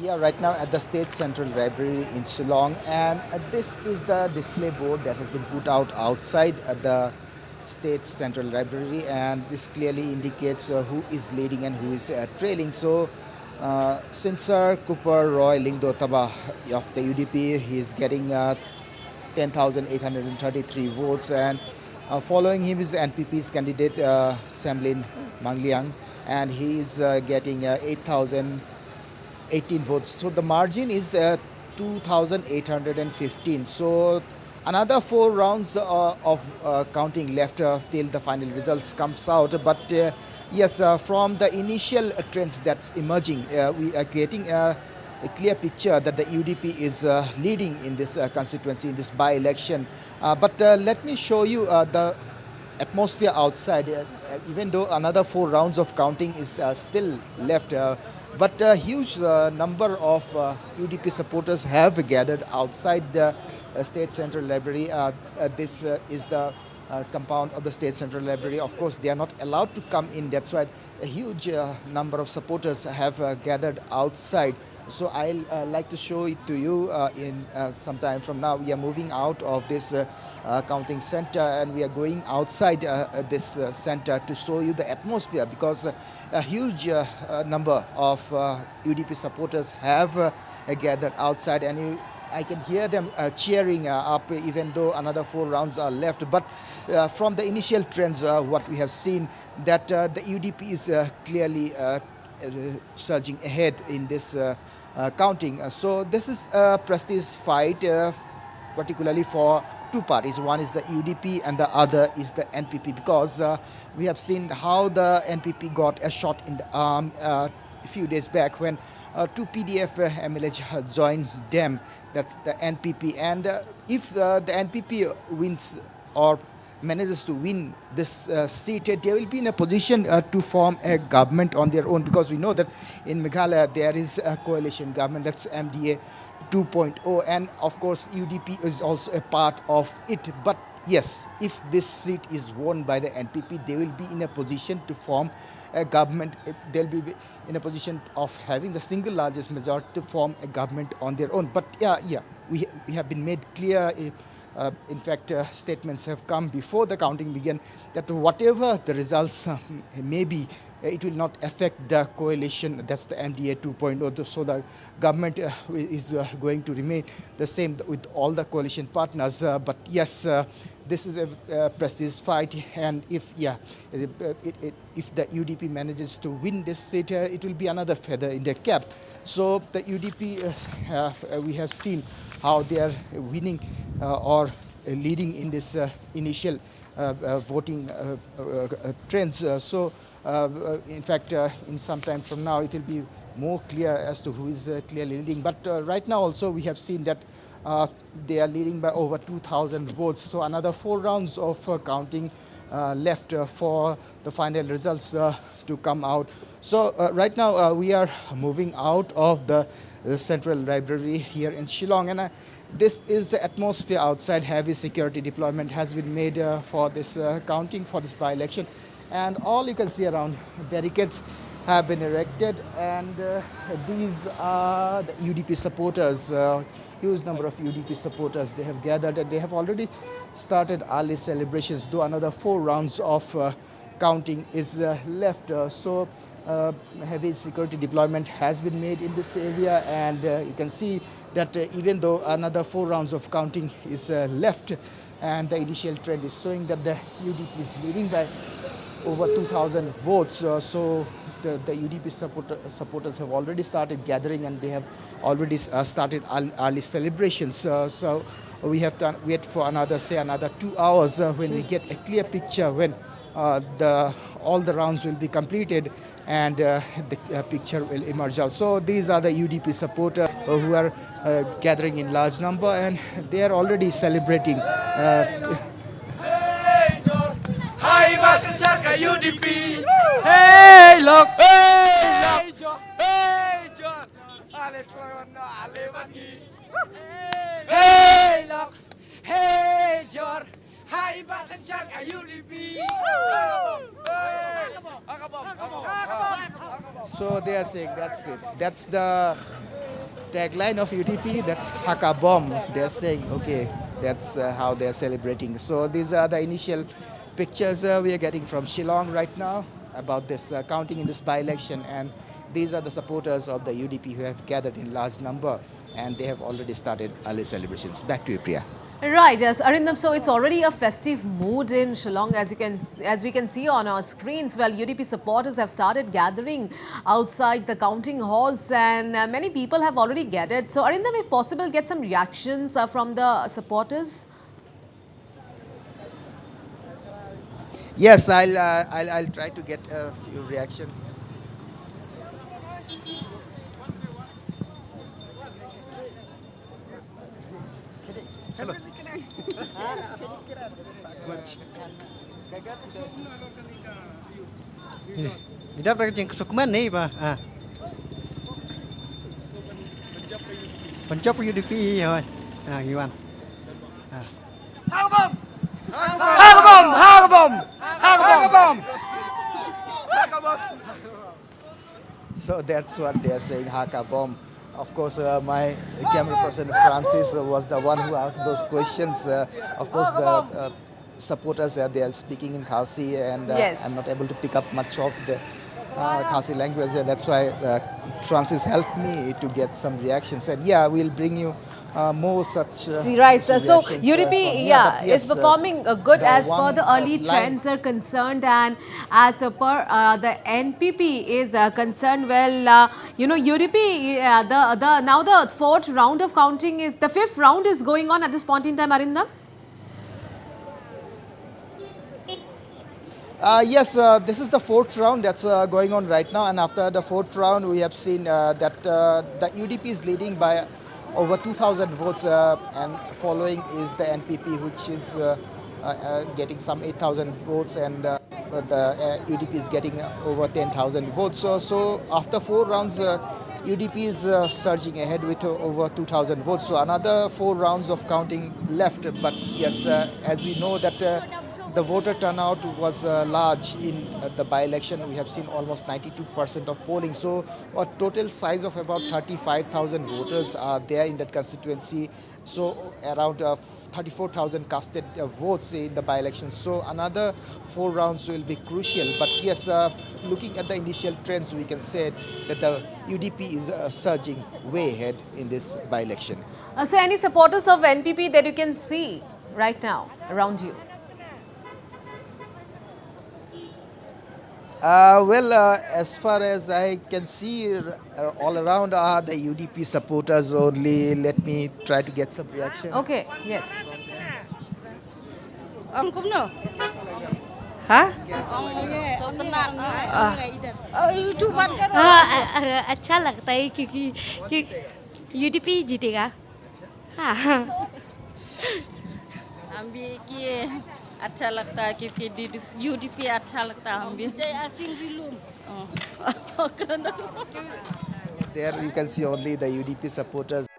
We are right now at the State Central Library in Shillong, and this is the display board that has been put out outside the State Central Library, and this clearly indicates who is leading and who is trailing. So, since Sir 𝗡𝗢𝗥𝗧𝗛𝗘𝗦𝗧 of the UDP, he is getting 10,833 votes, and following him is NPP's candidate 𝗟𝗜𝗡𝗥𝗧𝗛𝗘𝗦𝗧, and he is getting 8,018 votes. So the margin is 2,815. So another 4 rounds of counting left till the final results comes out. But yes, from the initial trends that's emerging, we are getting a clear picture that the UDP is leading in this constituency, in this by-election. But let me show you the atmosphere outside, even though another 4 rounds of counting is still left. But a huge number of UDP supporters have gathered outside the State Central Library. This is the compound of the State Central Library. Of course, they are not allowed to come in. That's why a huge number of supporters have gathered outside. So I'll like to show it to you in some time from now. We are moving out of this counting center, and we are going outside this center to show you the atmosphere, because a huge number of UDP supporters have gathered outside, and I can hear them cheering up, even though another 4 rounds are left. But from the initial trends, what we have seen, that the UDP is clearly surging ahead in this counting. So this is a prestige fight, particularly for 2 parties. One is the UDP and the other is the NPP, because we have seen how the NPP got a shot in the arm a few days back when 2 PDF MLAs joined them. That's the NPP. And if the NPP wins or manages to win this seat, they will be in a position to form a government on their own, because we know that in Meghalaya there is a coalition government, that's MDA 2.0, and of course UDP is also a part of it. But yes, if this seat is won by the NPP, they will be in a position to form a government. They'll be in a position of having the single largest majority to form a government on their own. But we have been made clear. In fact, statements have come before the counting began that whatever the results may be, it will not affect the coalition. That's the MDA 2.0. So the government is going to remain the same with all the coalition partners. But yes, this is a prestige fight, and if the UDP manages to win this seat, it will be another feather in their cap. So the UDP, we have seen how they are winning or leading in this initial voting trends. So in fact, in some time from now, it will be more clear as to who is clearly leading. But right now also we have seen that they are leading by over 2,000 votes. So another 4 rounds of counting left for the final results to come out. So right now we are moving out of the Central Library here in Shillong, and this is the atmosphere outside. Heavy security deployment has been made for this counting, for this by-election, and all you can see around, barricades have been erected, and these are the UDP supporters. Huge number of UDP supporters, they have gathered, and they have already started early celebrations, though another 4 rounds of counting is left. So heavy security deployment has been made in this area, and you can see that even though another 4 rounds of counting is left, and the initial trend is showing that the UDP is leading by over 2,000 votes. So the UDP supporters have already started gathering, and they have already started early celebrations. So we have to wait for another 2 hours when we get a clear picture, when all the rounds will be completed, and the picture will emerge out. So these are the UDP supporters who are gathering in large number, and they are already celebrating. Hai bahasa syarga UDP. Hey look, hey look, hey John, ale tuan ale bagi. Hey look, hey John, hai bahasa syarga UDP. So they are saying that's it. That's the tagline of UDP, that's Haka bomb. They're saying, okay, that's how they're celebrating. So these are the initial pictures we are getting from Shillong right now about this counting in this by-election, and these are the supporters of the UDP who have gathered in large number, and they have already started early celebrations. Back to you, Priya. Right, yes, 𝗟𝗓𝗩. So it's already a festive mood in Shillong, as we can see on our screens. Well, UDP supporters have started gathering outside the counting halls, and many people have already gathered. So 𝗟𝗓𝗩, if possible, get some reactions from the supporters. Yes, I'll try to get a few reactions. Hidup dari jeng kesukuman nih pak. Pencop UDP thôi. Gimana? Harbom! Harbom! Harbom! Harbom! So that's what they are saying, Haka bomb. Of course, my camera person Francis was the one who asked those questions. Of course, the supporters they are speaking in Khasi, and Yes. I'm not able to pick up much of the Khasi language. That's why Francis helped me to get some reactions. And yeah, we'll bring you more such. See, right. So reactions, UDP, from here. yeah, But yes, is performing good the as per one, the early line- trends are concerned, and as per the NPP is concerned. Well, UDP, now the fourth round of counting is the fifth round is going on at this point in time, 𝗟𝗓𝗩. Yes, this is the fourth round that's going on right now, and after the fourth round, we have seen that the UDP is leading by over 2,000 votes, and following is the NPP, which is getting some 8,000 votes, and the UDP is getting over 10,000 votes. So after 4 rounds, UDP is surging ahead with over 2,000 votes. So another 4 rounds of counting left. But yes, as we know that the voter turnout was large in the by-election. We have seen almost 92% of polling. So a total size of about 35,000 voters are there in that constituency. So around 34,000 casted votes in the by-election. So another 4 rounds will be crucial. But yes, looking at the initial trends, we can say that the UDP is surging way ahead in this by-election. So any supporters of NPP that you can see right now around you? As far as I can see, all around are the UDP supporters only. Let me try to get some reaction. Okay, yes. अच्छा लगता है क्योंकि UDP जीतेगा हाँ हम भी किए अच्छा लगता है क्योंकि यूडीपी अच्छा लगता है हम भी There you can see only the UDP supporters.